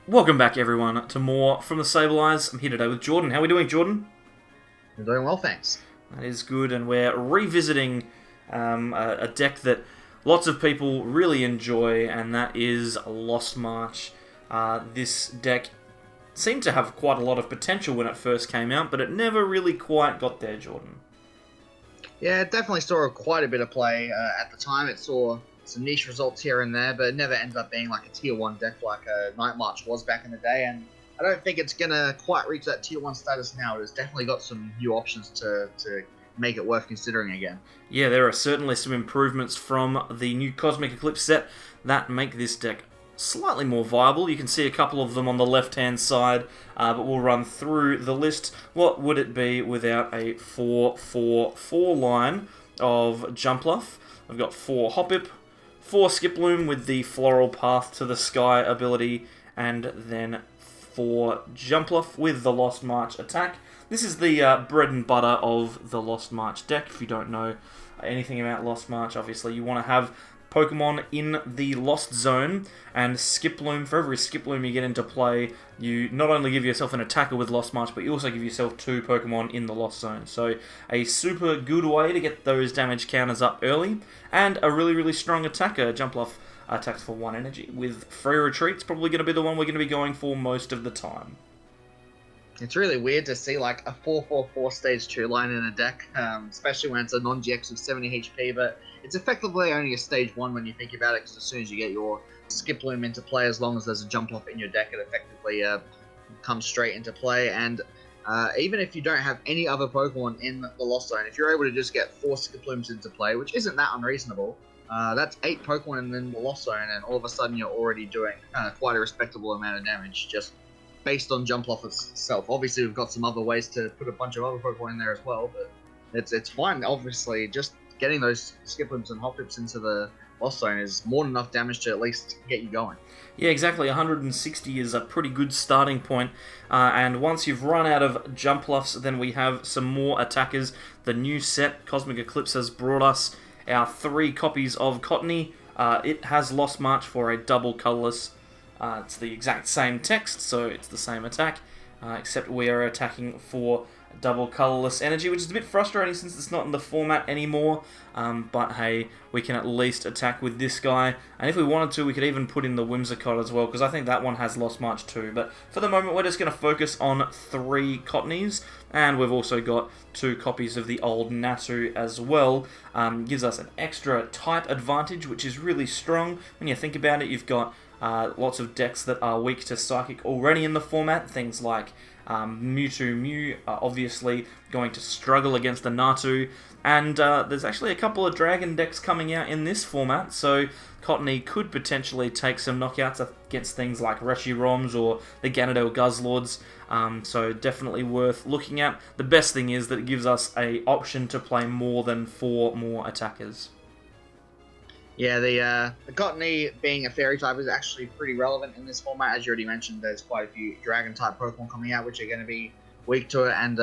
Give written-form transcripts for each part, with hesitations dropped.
Welcome back, everyone, to more from the Sable Eyes. I'm here today with Jordan. How are we doing, Jordan? I'm doing well, thanks. That is good, and we're revisiting a deck that lots of people really enjoy, and that is Lost March. This deck seemed to have quite a lot of potential when it first came out, but it never really quite got there, Jordan. Yeah, it definitely saw quite a bit of play at the time. It saw some niche results here and there, but it never ended up being like a tier 1 deck like Night March was back in the day, and I don't think it's going to quite reach that tier 1 status now. It's definitely got some new options to make it worth considering again. Yeah, there are certainly some improvements from the new Cosmic Eclipse set that make this deck slightly more viable. You can see a couple of them on the left-hand side, but we'll run through the list. What would it be without a 4-4-4 line of Jumpluff? I've got 4 Hoppip, 4 Skiploom with the Floral Path to the Sky ability, and then 4 Jumpluff with the Lost March attack. This is the bread and butter of the Lost March deck. If you don't know anything about Lost March, obviously you want to have Pokemon in the Lost Zone, and Skiploom, for every Skiploom you get into play, you not only give yourself an attacker with Lost March, but you also give yourself 2 Pokemon in the Lost Zone. So a super good way to get those damage counters up early, and a really, really strong attacker. Jumpluff attacks for 1 energy, with Free Retreat's probably going to be the one we're going to be going for most of the time. It's really weird to see like a 4-4-4 stage 2 line in a deck, especially when it's a non-GX with 70 HP, but it's effectively only a stage 1 when you think about it, because as soon as you get your Skiploom into play, as long as there's a Jumpluff in your deck, it effectively comes straight into play. And even if you don't have any other Pokemon in the Lost Zone, if you're able to just get 4 Skiplooms into play, which isn't that unreasonable, that's 8 Pokemon in the Lost Zone, and all of a sudden you're already doing quite a respectable amount of damage just based on Jumpluff itself. Obviously, we've got some other ways to put a bunch of other Pokemon in there as well, but it's fine. Obviously, just getting those Skiplooms and Hoppips into the Lost Zone is more than enough damage to at least get you going. Yeah, exactly. 160 is a pretty good starting point. And once you've run out of Jumpluffs, then we have some more attackers. The new set, Cosmic Eclipse, has brought us our 3 copies of Cottony. It has Lost March for a double colorless. It's the exact same text, so it's the same attack, except we are attacking for double colorless energy, which is a bit frustrating since it's not in the format anymore, but hey, we can at least attack with this guy, and if we wanted to, we could even put in the Whimsicott as well, because I think that one has Lost March too, but for the moment, we're just going to focus on 3 Cottonies, and we've also got 2 copies of the old Natu as well. Gives us an extra type advantage, which is really strong. When you think about it, you've got lots of decks that are weak to Psychic already in the format. Things like Mewtwo Mew are obviously going to struggle against the Natu. And there's actually a couple of Dragon decks coming out in this format, so Cottony could potentially take some knockouts against things like Reshiroms or the Ganondorf Guzzlords. So definitely worth looking at. The best thing is that it gives us an option to play more than 4 more attackers. Yeah, the Cottony being a Fairy type is actually pretty relevant in this format. As you already mentioned, there's quite a few Dragon type Pokemon coming out which are going to be weak to it, and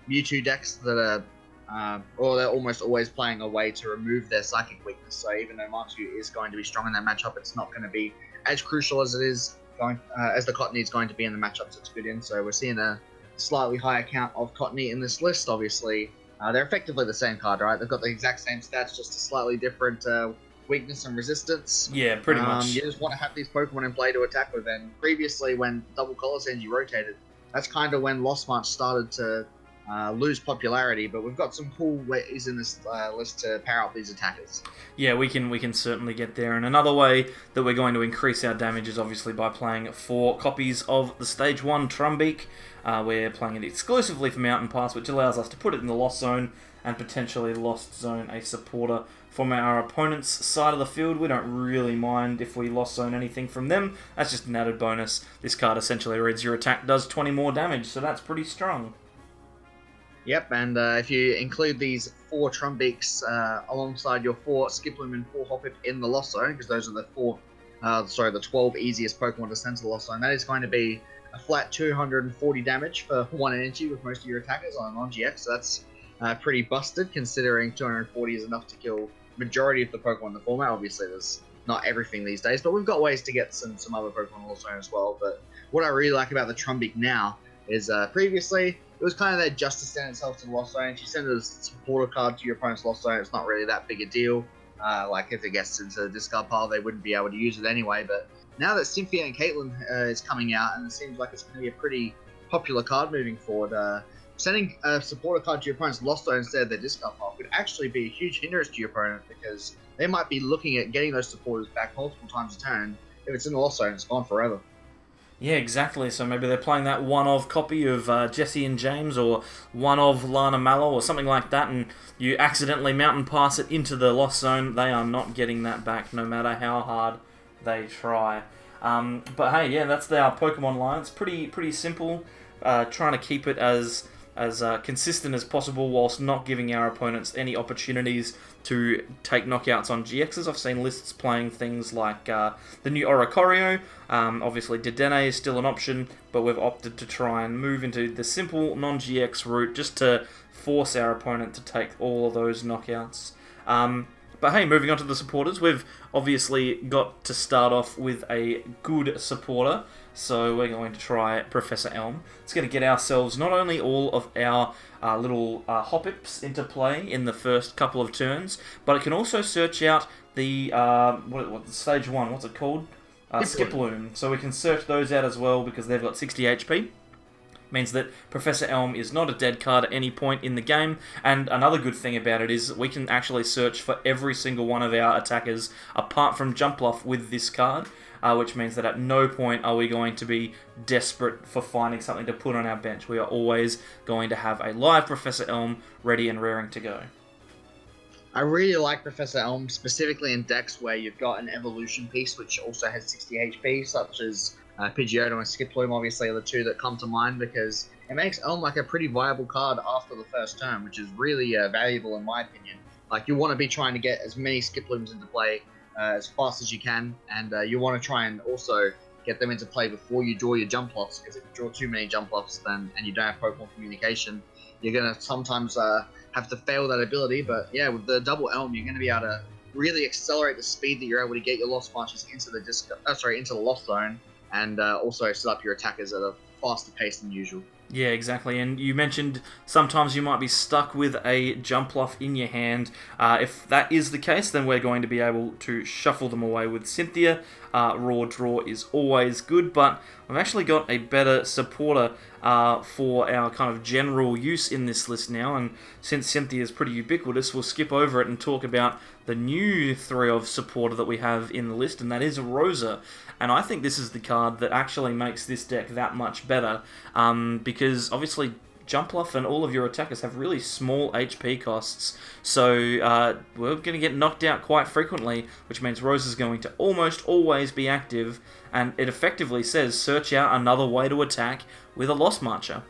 Mewtwo decks that are, or they're almost always playing a way to remove their Psychic weakness. So even though Mewtwo is going to be strong in that matchup, it's not going to be as crucial as it is going as the Cottony is going to be in the matchups it's good in. So we're seeing a slightly higher count of Cottony in this list. Obviously, they're effectively the same card, right? They've got the exact same stats, just a slightly different weakness and resistance. Yeah, pretty much. You just want to have these Pokemon in play to attack with. And previously, when double colorless energy rotated, that's kind of when Lost March started to lose popularity. But we've got some cool ways in this list to power up these attackers. Yeah, we can certainly get there. And another way that we're going to increase our damage is obviously by playing 4 copies of the Stage 1 Trumbeak. We're playing it exclusively for Mountain Pass, which allows us to put it in the Lost Zone and potentially Lost Zone a supporter from our opponent's side of the field. We don't really mind if we Lost Zone anything from them. That's just an added bonus. This card essentially reads your attack does 20 more damage, so that's pretty strong. Yep, and if you include these 4 Trumbeaks alongside your 4 Skiploom and 4 Hoppip in the Lost Zone, because those are the 12 easiest Pokemon to send to the Lost Zone, that is going to be a flat 240 damage for 1 energy with most of your attackers on a non-GX, so that's pretty busted, considering 240 is enough to kill majority of the Pokemon in the format. Obviously, there's not everything these days, but we've got ways to get some other Pokemon Lost Zone as well. But what I really like about the Trumbeak now is previously it was kind of there just to send itself to the Lost Zone. If you send a supporter card to your opponent's Lost Zone, it's not really that big a deal. Like if it gets into the discard pile, they wouldn't be able to use it anyway. But now that Cynthia and Caitlin is coming out, and it seems like it's going to be a pretty popular card moving forward, sending a supporter card to your opponent's Lost Zone instead of their discard pile could actually be a huge hindrance to your opponent, because they might be looking at getting those supporters back multiple times a turn. If it's in the Lost Zone, it's gone forever. Yeah, exactly. So maybe they're playing that one-of copy of Jesse and James, or one-of Lana Mallow, or something like that, and you accidentally mountain pass it into the Lost Zone. They are not getting that back, no matter how hard they try. But hey, yeah, that's our Pokemon line. It's pretty simple. Trying to keep it as consistent as possible, whilst not giving our opponents any opportunities to take knockouts on GXs. I've seen lists playing things like the new Oricorio. Obviously, Dedenne is still an option, but we've opted to try and move into the simple non-GX route just to force our opponent to take all of those knockouts. But hey, moving on to the supporters, we've obviously got to start off with a good supporter. So we're going to try Professor Elm. It's going to get ourselves not only all of our little Hoppips into play in the first couple of turns, but it can also search out the stage 1, what's it called? Skiploom. So we can search those out as well, because they've got 60 HP. Means that Professor Elm is not a dead card at any point in the game, and another good thing about it is we can actually search for every single one of our attackers apart from Jumpluff with this card, which means that at no point are we going to be desperate for finding something to put on our bench. We are always going to have a live Professor Elm ready and raring to go. I really like Professor Elm, specifically in decks where you've got an evolution piece which also has 60 HP, such as Pidgeotto and Skiploom obviously are the two that come to mind, because it makes Elm like a pretty viable card after the first turn, which is really valuable in my opinion. Like, you want to be trying to get as many Skiplooms into play as fast as you can, and you want to try and also get them into play before you draw your Jumpluffs, because if you draw too many Jumpluffs and you don't have Pokemon communication, you're going to sometimes have to fail that ability. But yeah, with the double Elm, you're going to be able to really accelerate the speed that you're able to get your Lost Marches into the into the Lost Zone, and also set up your attackers at a faster pace than usual. Yeah, exactly. And you mentioned sometimes you might be stuck with a Jumpluff in your hand. If that is the case, then we're going to be able to shuffle them away with Cynthia. Raw Draw is always good, but I've actually got a better supporter for our kind of general use in this list now, and since Cynthia is pretty ubiquitous, we'll skip over it and talk about the new 3-of supporter that we have in the list, and that is Rosa. And I think this is the card that actually makes this deck that much better, because obviously Jumpluff and all of your attackers have really small HP costs, so we're going to get knocked out quite frequently, which means Rosa's going to almost always be active, and it effectively says search out another way to attack with a Lost Marcher.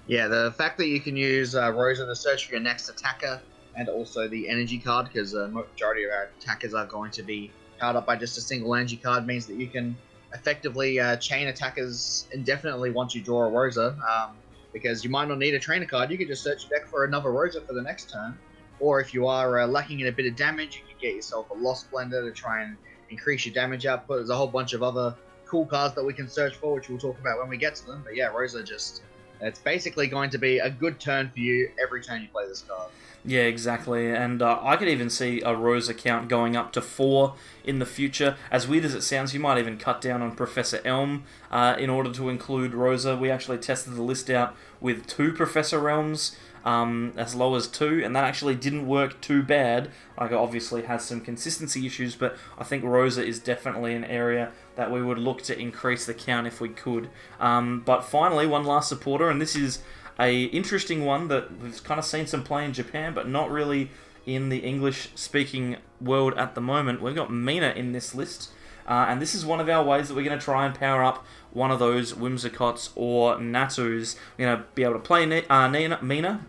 Yeah, the fact that you can use Rosa to search for your next attacker, and also the energy card, because the majority of our attackers are going to be powered up by just a single energy card, means that you can effectively chain attackers indefinitely once you draw a Rosa, because you might not need a trainer card. You can just search your deck for another Rosa for the next turn, or if you are lacking in a bit of damage, you can get yourself a Lost Blender to try and increase your damage output. There's a whole bunch of other cool cards that we can search for, which we'll talk about when we get to them. But yeah, Rosa it's basically going to be a good turn for you every turn you play this card. Yeah, exactly, and I could even see a Rosa count going up to 4 in the future. As weird as it sounds, you might even cut down on Professor Elm in order to include Rosa. We actually tested the list out with 2 Professor Elms, as low as 2, and that actually didn't work too bad. Like, it obviously has some consistency issues, but I think Rosa is definitely an area that we would look to increase the count if we could. But finally, one last supporter, and this is a interesting one that we've kind of seen some play in Japan, but not really in the English-speaking world at the moment. We've got Mina in this list, and this is one of our ways that we're going to try and power up one of those Whimsicots or Natus. We're going to be able to play Mina,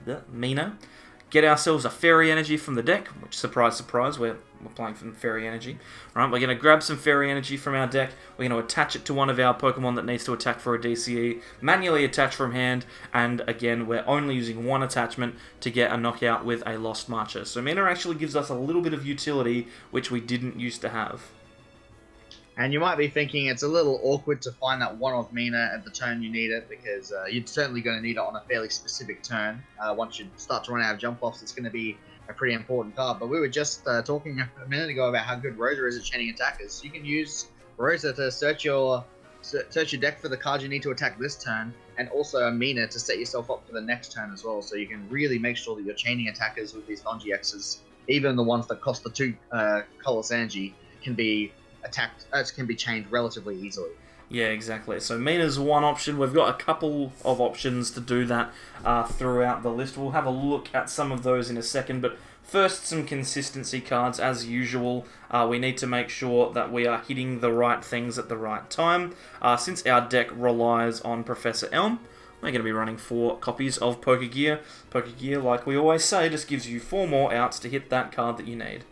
get ourselves a Fairy Energy from the deck, which, surprise, surprise, we're playing from Fairy Energy. Right, we're going to grab some Fairy Energy from our deck, we're going to attach it to one of our Pokemon that needs to attack for a DCE, manually attach from hand, and again, we're only using one attachment to get a knockout with a Lost Marcher. So Mina actually gives us a little bit of utility, which we didn't used to have. And you might be thinking it's a little awkward to find that one-off Mina at the turn you need it, because you're certainly going to need it on a fairly specific turn. Once you start to run out of jump-offs, it's going to be a pretty important card. But we were just talking a minute ago about how good Rosa is at chaining attackers. You can use Rosa to search your deck for the cards you need to attack this turn, and also a Mina to set yourself up for the next turn as well. So you can really make sure that you're chaining attackers with these non-GXs. Even the ones that cost the 2 colorless energy can be chained relatively easily. Yeah, exactly. So Mina's one option. We've got a couple of options to do that throughout the list. We'll have a look at some of those in a second, but first, some consistency cards. As usual, we need to make sure that we are hitting the right things at the right time. Since our deck relies on Professor Elm, we're going to be running 4 copies of Pokegear. Pokegear, like we always say, just gives you 4 more outs to hit that card that you need.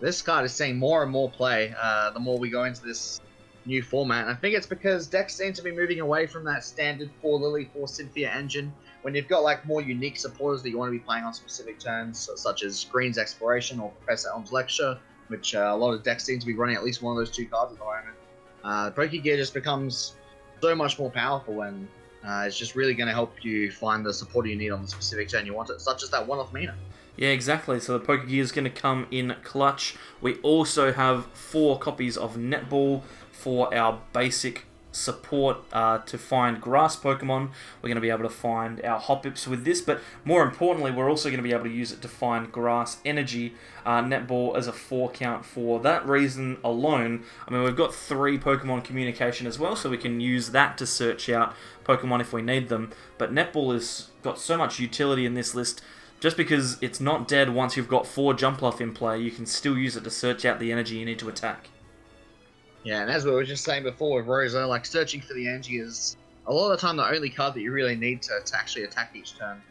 This card is seeing more and more play the more we go into this new format. And I think it's because decks seem to be moving away from that standard 4 Lily, 4 Cynthia engine. When you've got like more unique supporters that you want to be playing on specific turns, such as Green's Exploration or Professor Elm's Lecture, which a lot of decks seem to be running at least one of those 2 cards at the moment. Pokegear just becomes so much more powerful, and it's just really going to help you find the supporter you need on the specific turn you want it, such as that one-off Mina. Yeah, exactly. So the Pokegear is going to come in clutch. We also have 4 copies of Netball for our basic support to find grass Pokemon. We're going to be able to find our Hoppips with this, but more importantly, we're also going to be able to use it to find grass energy. Netball as a 4 count for that reason alone. I mean, we've got 3 Pokemon communication as well, so we can use that to search out Pokemon if we need them. But Netball has got so much utility in this list. Just because it's not dead once you've got 4 Jumpluff in play, you can still use it to search out the energy you need to attack. Yeah, and as we were just saying before with Rosa, like searching for the energy is a lot of the time the only card that you really need to actually attack each turn.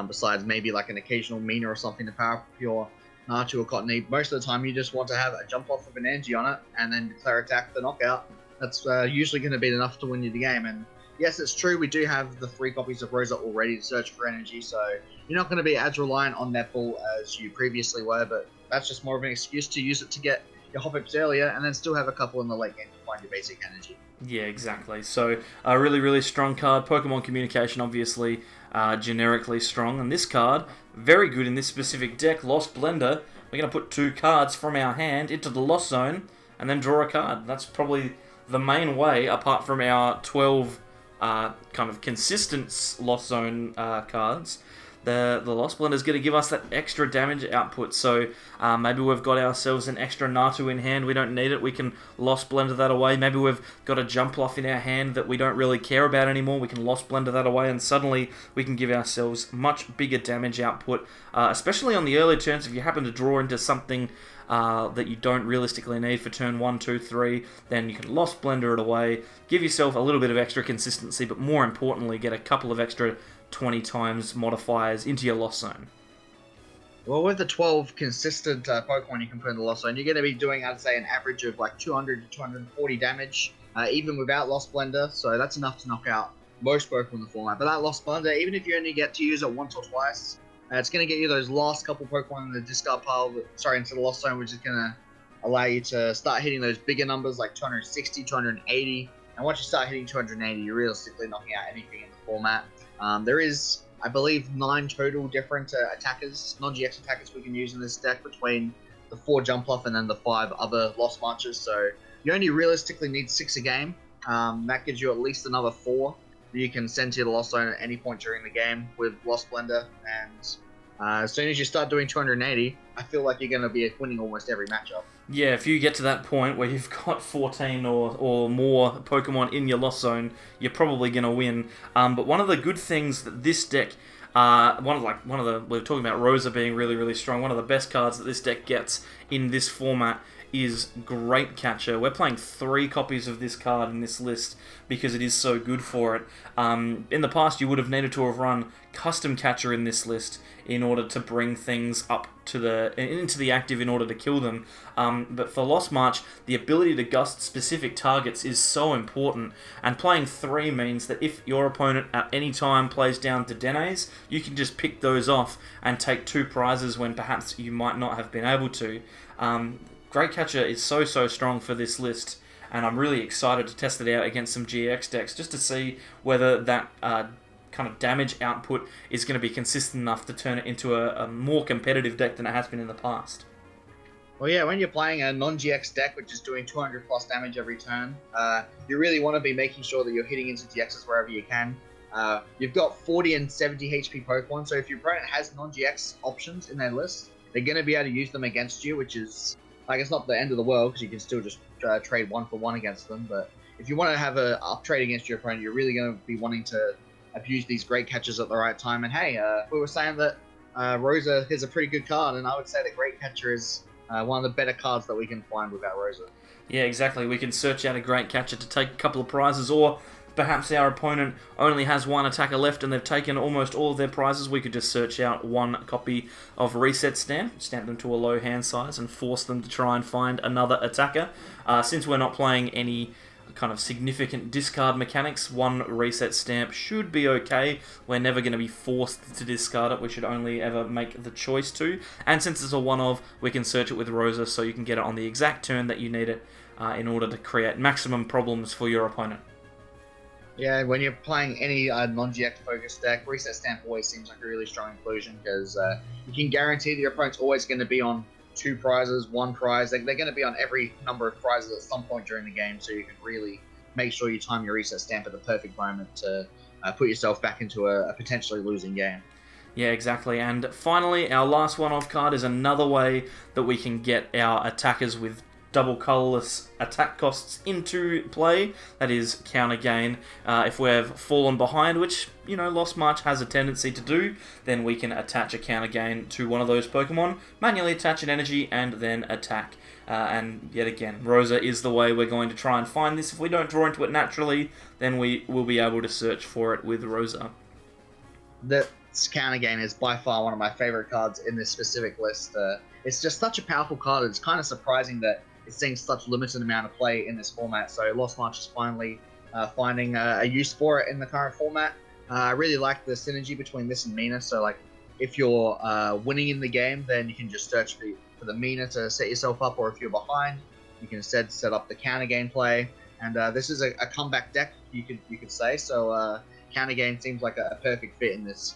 Besides maybe like an occasional Mina or something to power up your Natu or Cottonee. Most of the time you just want to have a jump off of an energy on it and then declare attack the knockout. That's usually going to be enough to win you the game. And yes, it's true, we do have the 3 copies of Rosa already to search for energy, so you're not going to be as reliant on Netball as you previously were, but that's just more of an excuse to use it to get your Hoppips earlier and then still have a couple in the late game to find your basic energy. Yeah, exactly. So a really, really strong card. Pokemon Communication, obviously, generically strong. And this card, very good in this specific deck, Lost Blender. We're going to put 2 cards from our hand into the Lost Zone and then draw a card. That's probably the main way, apart from our 12 kind of consistent Lost Zone cards. The Lost Blender is going to give us that extra damage output, so maybe we've got ourselves an extra Natu in hand, we don't need it, we can Lost Blender that away. Maybe we've got a Jumpluff in our hand that we don't really care about anymore, we can Lost Blender that away, and suddenly we can give ourselves much bigger damage output, especially on the early turns. If you happen to draw into something that you don't realistically need for turn 1, 2, 3, then you can Lost Blender it away, give yourself a little bit of extra consistency, but more importantly, get a couple of extra 20 times modifiers into your Lost Zone. Well, with the 12 consistent Pokemon you can put in the Lost Zone, you're going to be doing, I'd say, an average of like 200 to 240 damage, even without Lost Blender, so that's enough to knock out most Pokemon in the format. But that Lost Blender, even if you only get to use it once or twice, it's going to get you those last couple Pokemon in the discard pile, into the Lost Zone, which is going to allow you to start hitting those bigger numbers like 260, 280, and once you start hitting 280, you're realistically knocking out anything in the format. There is, I believe, 9 total different attackers, non-GX attackers we can use in this deck between the 4 Jumpluff and then the 5 other Lost Marchers. So you only realistically need 6 a game. That gives you at least another 4 that you can send to the Lost Zone at any point during the game with Lost Blender. And as soon as you start doing 280, I feel like you're going to be winning almost every matchup. Yeah, if you get to that point where you've got 14 or more Pokemon in your Lost Zone, you're probably going to win. But one of the good things that this deck, we were talking about Rosa being really, really strong. One of the best cards that this deck gets in this format is Great Catcher. We're playing 3 copies of this card in this list because it is so good for it. In the past, you would have needed to have run Custom Catcher in this list in order to bring things up to into the active in order to kill them. But for Lost March, the ability to gust specific targets is so important, and playing 3 means that if your opponent at any time plays down to Denes, you can just pick those off and take 2 prizes when perhaps you might not have been able to. Great Catcher is so strong for this list, and I'm really excited to test it out against some GX decks just to see whether that kind of damage output is going to be consistent enough to turn it into a more competitive deck than it has been in the past. Well, yeah, when you're playing a non-GX deck, which is doing 200 plus damage every turn, you really want to be making sure that you're hitting into GXs wherever you can. You've got 40 and 70 HP Pokemon, so if your opponent has non-GX options in their list, they're going to be able to use them against you, which is, like, it's not the end of the world, because you can still just trade 1 for 1 against them, but if you want to have an up trade against your opponent, you're really going to be wanting to abuse these Great Catchers at the right time. And hey, we were saying that Rosa is a pretty good card, and I would say that Great Catcher is one of the better cards that we can find without Rosa. Yeah, exactly. We can search out a Great Catcher to take a couple of prizes, or perhaps our opponent only has 1 attacker left and they've taken almost all of their prizes. We could just search out 1 copy of Reset Stamp them to a low hand size, and force them to try and find another attacker. Since we're not playing any kind of significant discard mechanics, 1 Reset Stamp should be okay. We're never going to be forced to discard it. We should only ever make the choice to. And since it's a one-of, we can search it with Rosa, so you can get it on the exact turn that you need it in order to create maximum problems for your opponent. Yeah, when you're playing any non-GX focused deck, Reset Stamp always seems like a really strong inclusion, because you can guarantee that your opponent's always going to be on 2 prizes, 1 prize. They're going to be on every number of prizes at some point during the game, so you can really make sure you time your Reset Stamp at the perfect moment to put yourself back into a potentially losing game. Yeah, exactly. And finally, our last one-off card is another way that we can get our attackers with double colorless attack costs into play. That is counter gain. If we've fallen behind, which, you know, Lost March has a tendency to do, then we can attach a counter gain to one of those Pokemon, manually attach an energy, and then attack. And yet again, Rosa is the way we're going to try and find this. If we don't draw into it naturally, then we will be able to search for it with Rosa. This counter gain is by far one of my favorite cards in this specific list. It's just such a powerful card. It's kind of surprising that it's seeing such limited amount of play in this format. So Lost March is finally finding a use for it in the current format. I really like the synergy between this and Mina. So, like, if you're winning in the game, then you can just search for the Mina to set yourself up, or if you're behind, you can instead set up the counter gain play. And this is a comeback deck, you could say. So counter gain seems like a perfect fit in this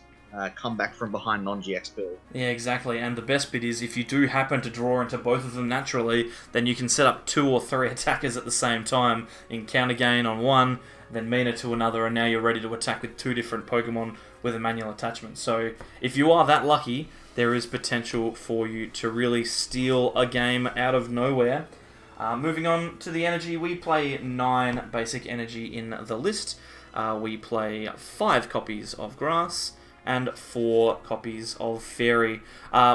comeback from behind non-GX build. Yeah, exactly. And the best bit is, if you do happen to draw into both of them naturally, then you can set up 2 or 3 attackers at the same time in counter gain on one, then Mina to another, and now you're ready to attack with 2 different Pokemon with a manual attachment. So if you are that lucky, there is potential for you to really steal a game out of nowhere. Moving on to the energy, we play 9 basic energy in the list. We play 5 copies of Grass and 4 copies of Fairy.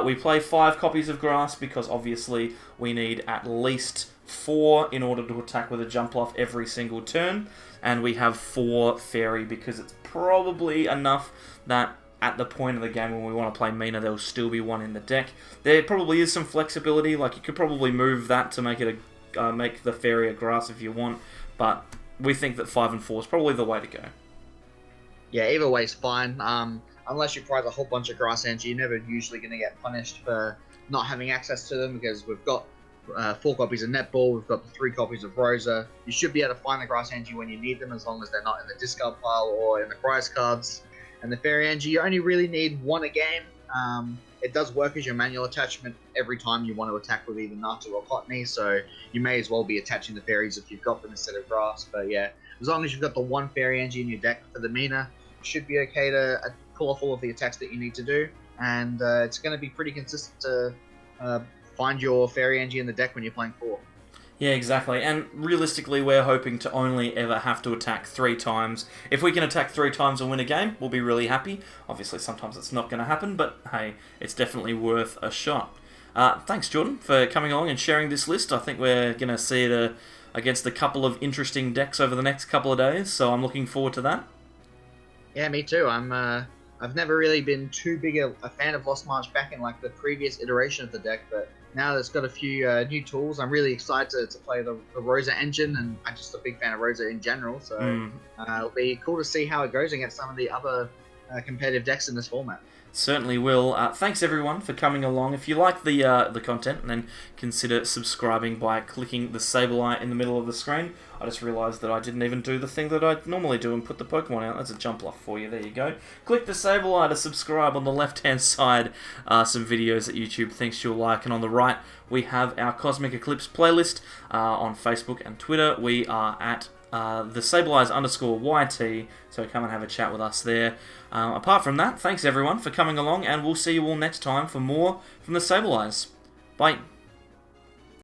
We play 5 copies of Grass because obviously we need at least 4 in order to attack with a Jumpluff every single turn, and we have 4 Fairy because it's probably enough that at the point of the game when we want to play Mina, there'll still be 1 in the deck. There probably is some flexibility, like you could probably move that to make it make the Fairy a Grass if you want, but we think that 5 and 4 is probably the way to go. Yeah, either way is fine. Unless you prize a whole bunch of Grass Energy, you're never usually going to get punished for not having access to them, because we've got 4 copies of Netball, we've got the 3 copies of Rosa. You should be able to find the Grass Energy when you need them, as long as they're not in the discard pile or in the prize cards. And the Fairy Energy, you only really need 1 a game. It does work as your manual attachment every time you want to attack with either Natu or Cottony, so you may as well be attaching the Fairies if you've got them instead of Grass. But yeah, as long as you've got the 1 Fairy Energy in your deck for the Mina, you should be okay to pull off all of the attacks that you need to do, and it's going to be pretty consistent to find your Fairy Energy in the deck when you're playing 4. Yeah, exactly. And realistically, we're hoping to only ever have to attack 3 times. If we can attack 3 times and win a game, we'll be really happy. Obviously, sometimes it's not going to happen, but hey, it's definitely worth a shot. Thanks, Jordan, for coming along and sharing this list. I think we're going to see it against a couple of interesting decks over the next couple of days, so I'm looking forward to that. Yeah, me too. I've never really been too big a fan of Lost March back in like the previous iteration of the deck, but now that it's got a few new tools, I'm really excited to play the Rosa engine, and I'm just a big fan of Rosa in general. So it'll be cool to see how it goes against some of the other competitive decks in this format. Certainly will. Thanks everyone for coming along. If you like the content, then consider subscribing by clicking the Sableye in the middle of the screen. I just realised that I didn't even do the thing that I normally do and put the Pokemon out. That's a jump off for you. There you go. Click the Sableye to subscribe. On the left-hand side, some videos that YouTube thinks you'll like, and on the right, we have our Cosmic Eclipse playlist on Facebook and Twitter. We are at the Sableyes_YT, so come and have a chat with us there. Apart from that, thanks everyone for coming along, and we'll see you all next time for more from the Sableyes. Bye.